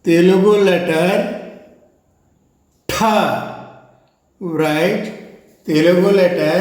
Telugu letter tha. Write Telugu letter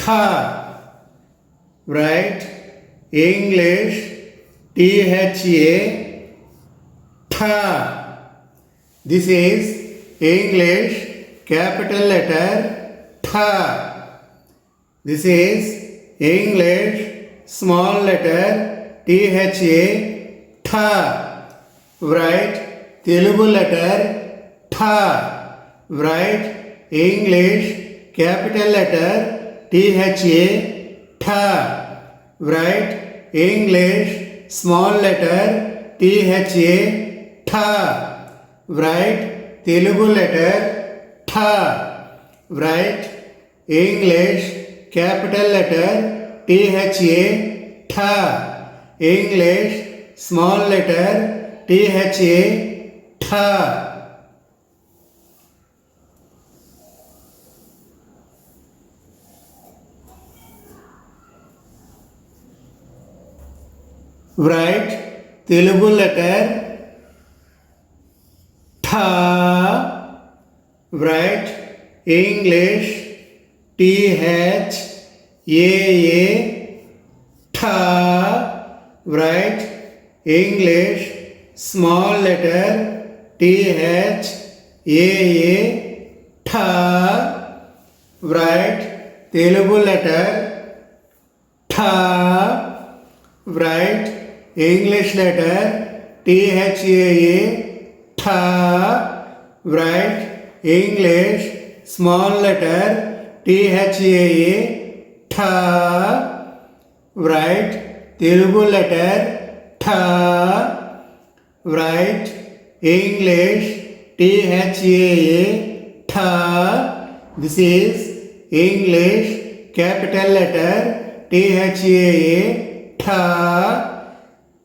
tha. Write English THA tha. This is English capital letter tha. This is English small letter THA tha. Write Telugu letter tha. Write English capital letter THA tha. Write English small letter THA tha. Write Telugu letter tha. Write English capital letter THA tha. English small letter THA tha. Write Telugu letter tha. Write English THAA tha. Write English small letter THAA tha. Write Telugu letter tha. Write English letter THAA tha. Write English small letter THAA tha. Write Telugu letter tha. Write English THAA tha. This is English capital letter THAA tha.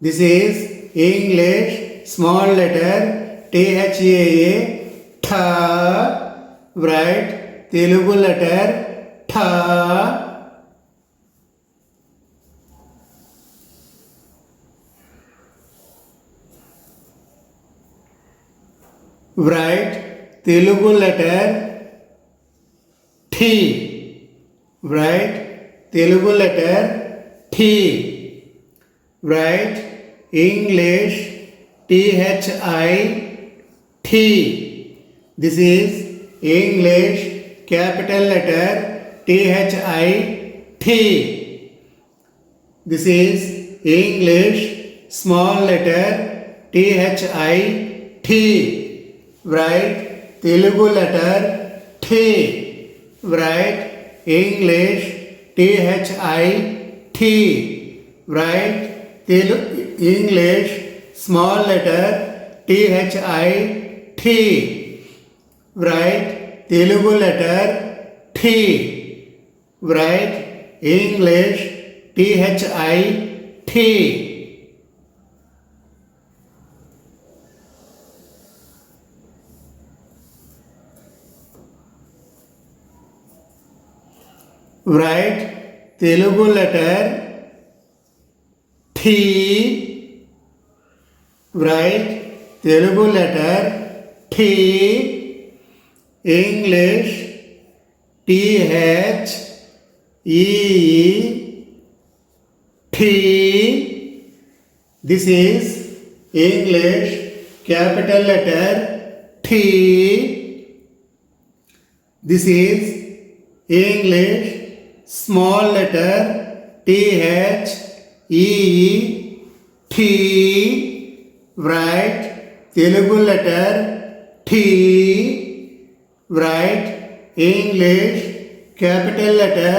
This is English small letter THAA tha. Write Telugu letter tha. Write Telugu letter thi. Write Telugu letter thi. Write English THI thi. This is English capital letter THI thi. This is English small letter THI thi. Write Telugu letter thi. Write English THI thi. Write English small letter THI thi. Write Telugu letter thi. Write English THI thi. Write Telugu letter thi. Write Telugu letter thi. English THEE thi. This is English capital letter thi. This is English small letter THEE thi. Write Telugu letter thi. Write English capital letter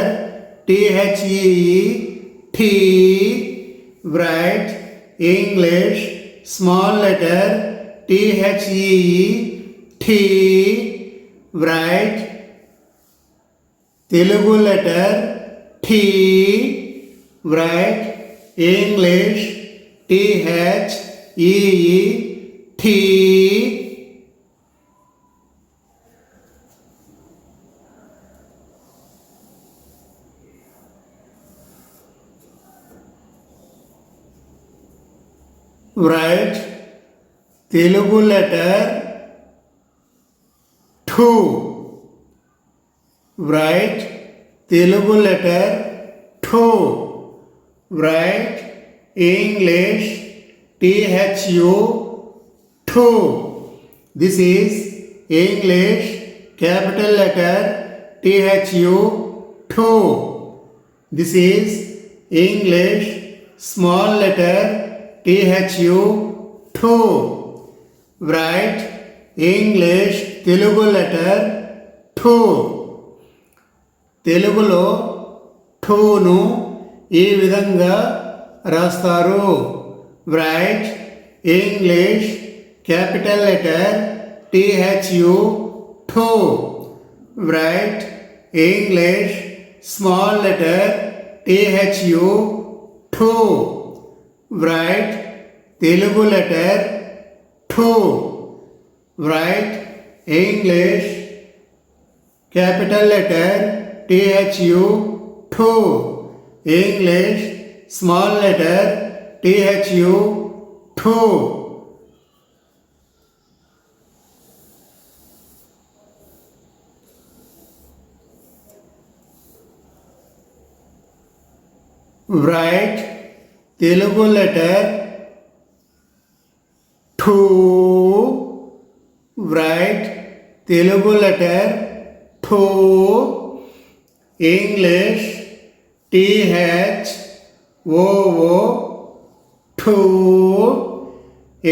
THEE thi. Write English small letter THEE thi. Write Telugu letter thi. Write English THEE thi. Write Telugu letter ఠూ. Write Telugu letter ఠూ. Write English THU ఠూ. This is English capital letter THU ఠూ. This is English small letter THU ఠూ. Write English Telugu letter ఠూ. తెలుగులో ఠూను ఈ విధంగా రాస్తారు. Write English capital letter THU ఠూ. Write English small letter THU ఠూ. Write తెలుగు లెటర్ ఠూ. Write English capital letter THU ఠూ. English small letter THU ఠూ. Write తెలుగు లెటర్ ఠూ. Write తెలుగు లెటర్ ఠూ. English THOO ఠూ.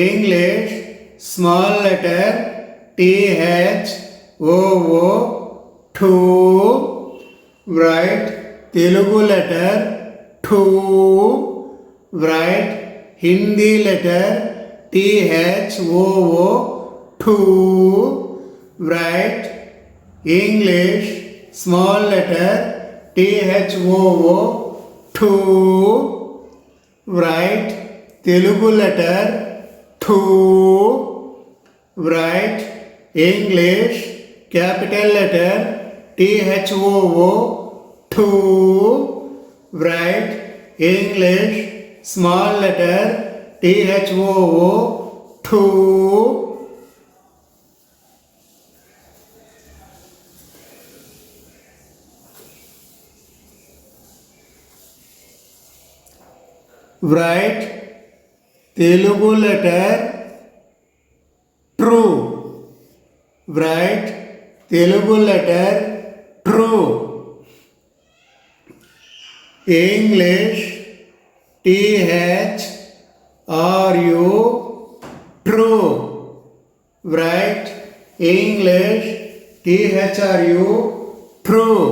English small letter THOO ఠూ. Write Telugu letter ఠూ. Write హిందీ లెటర్ THOO ఠూ. Write English small letter THOO ఠూ. Write తెలుగు లెటర్ ఠూ. Write English capital letter THOO ఠూ. Write English small letter THOO ఠూ. Write Telugu letter true. Write Telugu letter true. English THRU true. Write English THRU true.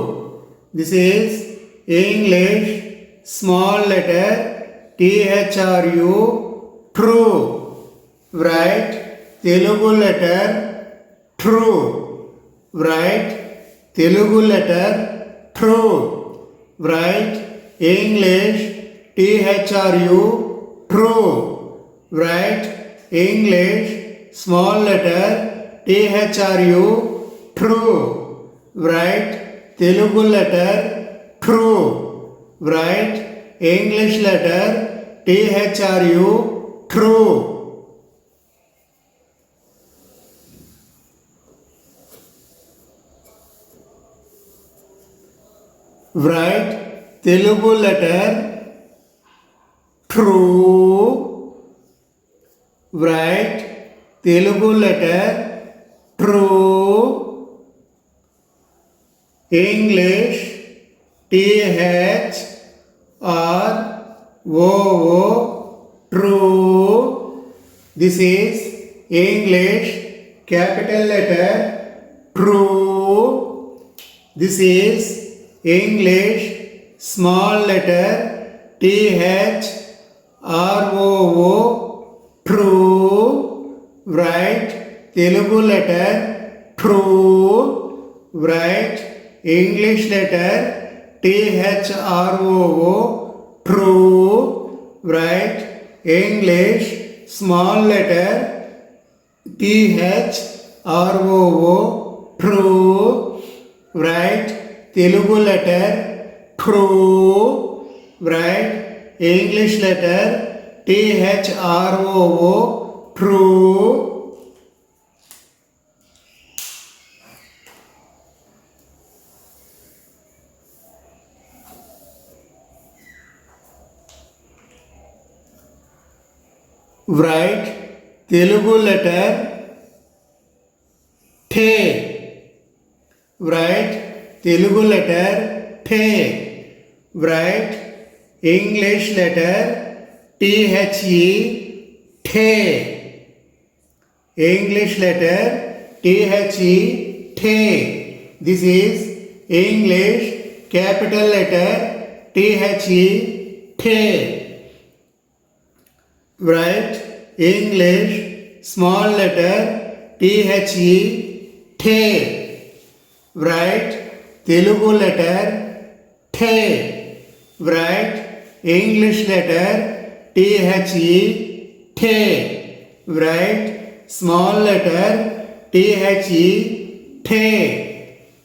This is English small letter THRU true. Write Telugu letter true. Write Telugu letter true. Write English THRU true. Write English small letter THRU true. Write Telugu letter true. Write English letter THRU true. Write Telugu letter true. Write Telugu letter true. English THROO true. This is English capital letter true. This is English small letter THROO true. Write Telugu letter true. Write English letter THROO true. Write English small letter THROO true. Write Telugu letter true. Write English letter THROO true, write Telugu letter the. Write Telugu letter the. Write English letter the. The. English letter the. This is English capital letter the. Write English small letter the. Write Telugu letter the. Write English letter the. Write small letter the.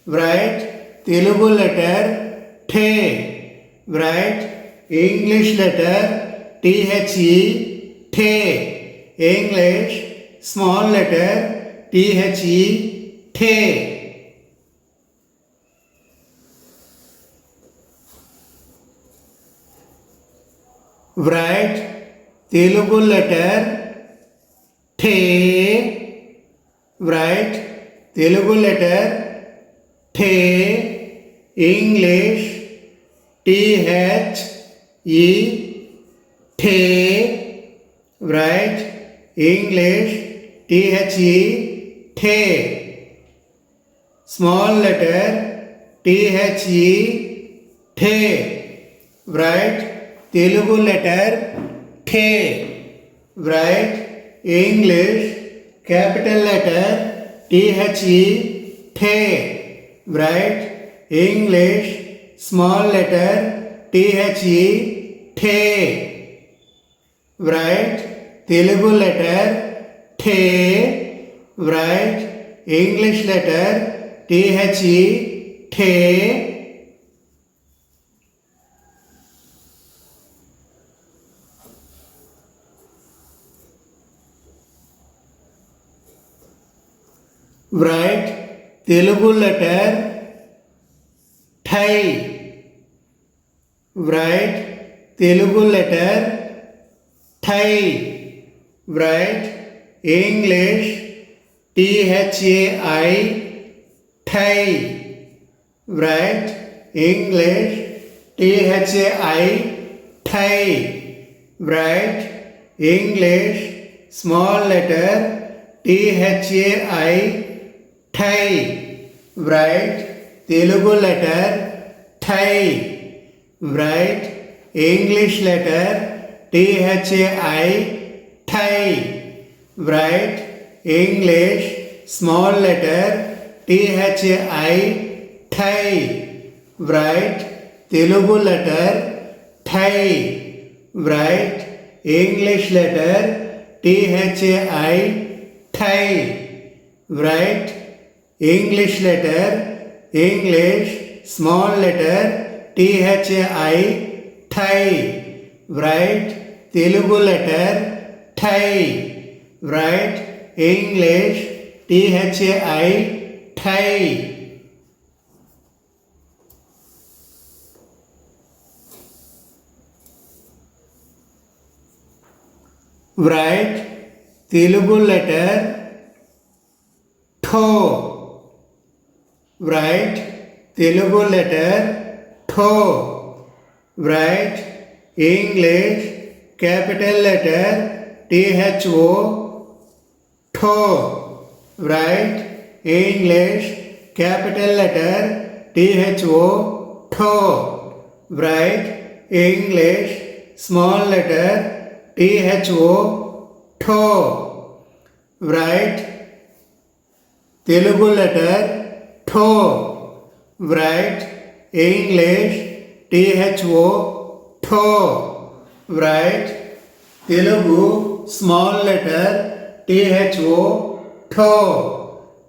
Write Telugu letter the. Write English letter the. English small letter the. Write Telugu letter the. Write Telugu letter the. English the. The. Write English the. Small letter the. Write Telugu letter the. Write English capital letter the. Write English small letter the. Write Telugu letter the. Write English letter the. Write Telugu letter thai. Write Telugu letter thai. Write English thai. Thai. Write English thai. Thai. Write English small letter thai. Thai. Write Telugu letter thai. Write English letter thai. Thai. Write English small letter thai. Thai. Write Telugu letter thai. Write English letter thai. Thai. Write English letter English small letter thai. Thai. Write Telugu letter thai. Write English thai. Thai. Write Telugu letter tho. Write Telugu letter tho. Write English capital letter tho. Tho. Write English capital letter tho. Tho. Write English small letter tho. Tho. Write Telugu letter tho. Write English tho. Tho. Write Telugu small letter tho. Tho.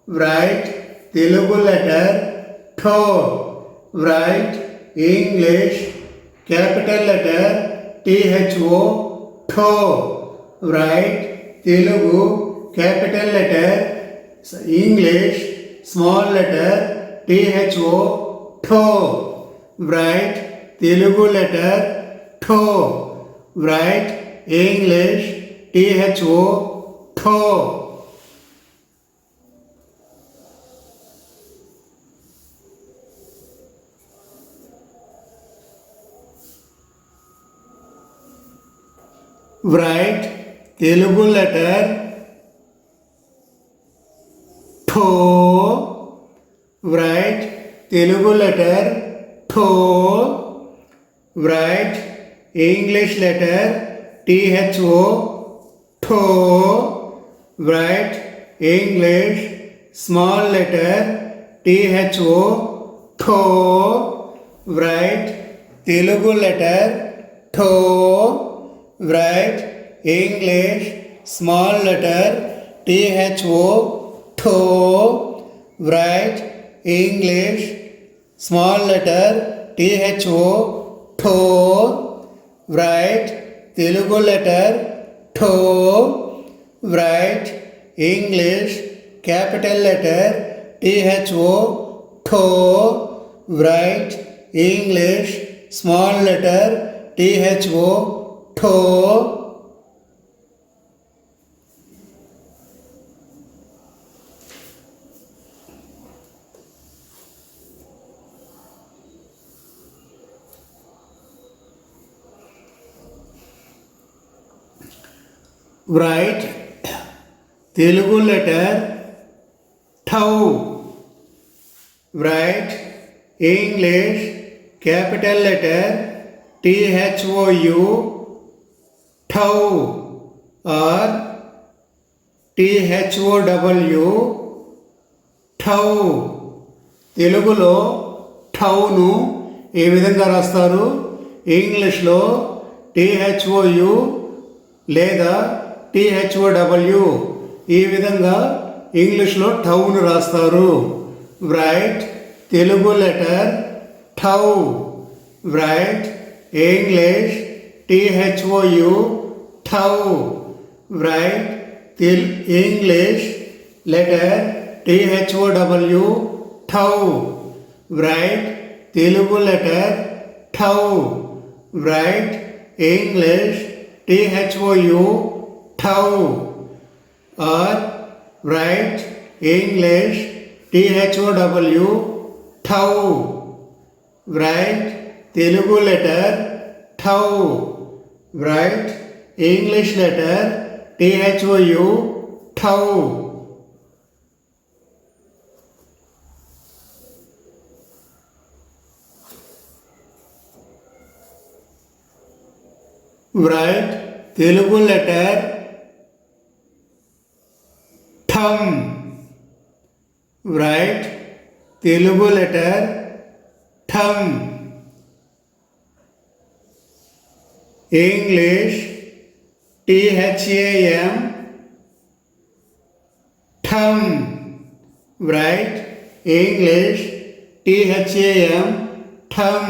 Write Telugu letter tho. Write English capital letter tho. Tho. Write Telugu capital letter, English small letter THO, THO. Write Telugu letter THO. Write English THO, THO. Write Telugu letter THO. Write Telugu letter THO. Write English letter THO, THO. Write English small letter THO, THO. Write Telugu letter THO. Write English small letter THO, THO. Write English small letter THO, THO. Write Telugu letter THO. Write English capital letter THO, THO. Write English small letter THO, THO. Write Telugu letter THOW. Write English capital letter THOU, THOW, or THOW, THOW. తెలుగులో ఠౌను ఏ విధంగా రాస్తారు? ఇంగ్లీష్లో THOU లేదా THOW ఈ విధంగా ఇంగ్లీష్లో ఠౌను రాస్తారు. రైట్ తెలుగు లెటర్ ఠౌ. రైట్ ఇంగ్లీష్ THOU, ఠౌ. రైట్ ఇంగ్లీష్ లెటర్ THOW, ఠౌ. రైట్ తెలుగు లెటర్ ఠౌ. రైట్ ఇంగ్లీష్ THOU, ఠౌ. or write English THOW, ఠౌ. Write Telugu letter ఠౌ. Write English letter THOU, ఠౌ. Write Telugu letter ఠం. Write Telugu letter ఠం. English THAM, ఠం. Write English THAM, ఠం.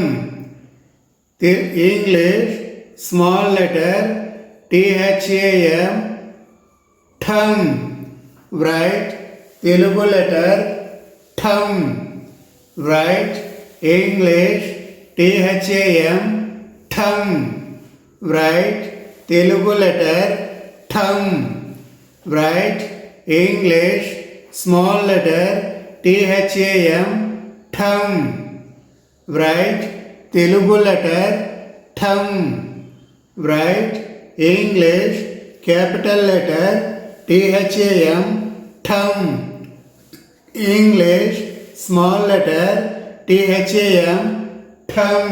English small letter THAM, ఠం. Write Telugu letter ఠం. Write English THAM, ఠం. Write Telugu letter ఠం. Write English small letter THAM, ఠం. Write Telugu letter ఠం. Write English capital letter THAM, ఠం. English small letter THAM, ఠం.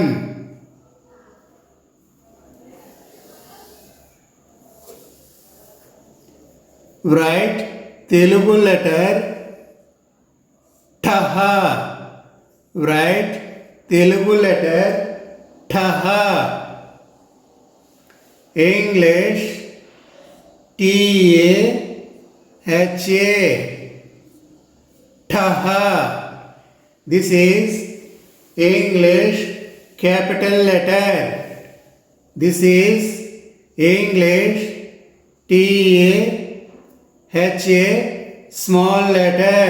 Write Telugu letter ఠహ. Write Telugu letter ఠహ. English TAHA, ఠహ. This is English capital letter. This is English TAHA, HA small letter.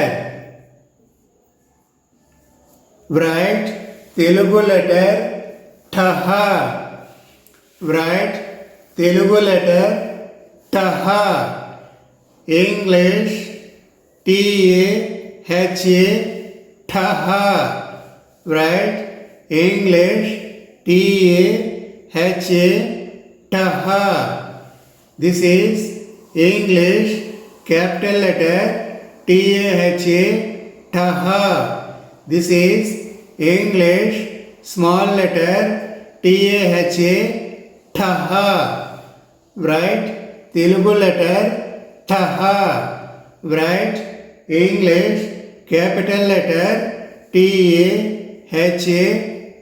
Write Telugu letter Tha. Write Telugu letter Tha. English TAHA Tha. Write English TAHA Tha. This is English capital letter TAHA Tha. This is English small letter TAHA Tha. Write Telugu letter Tha. Write English capital letter TAHA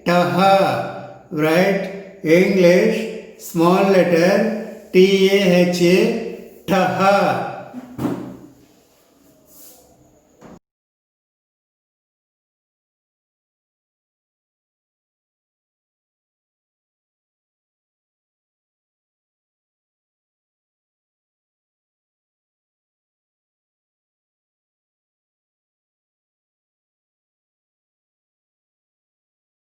Tha. Write English small letter TAHA Tha.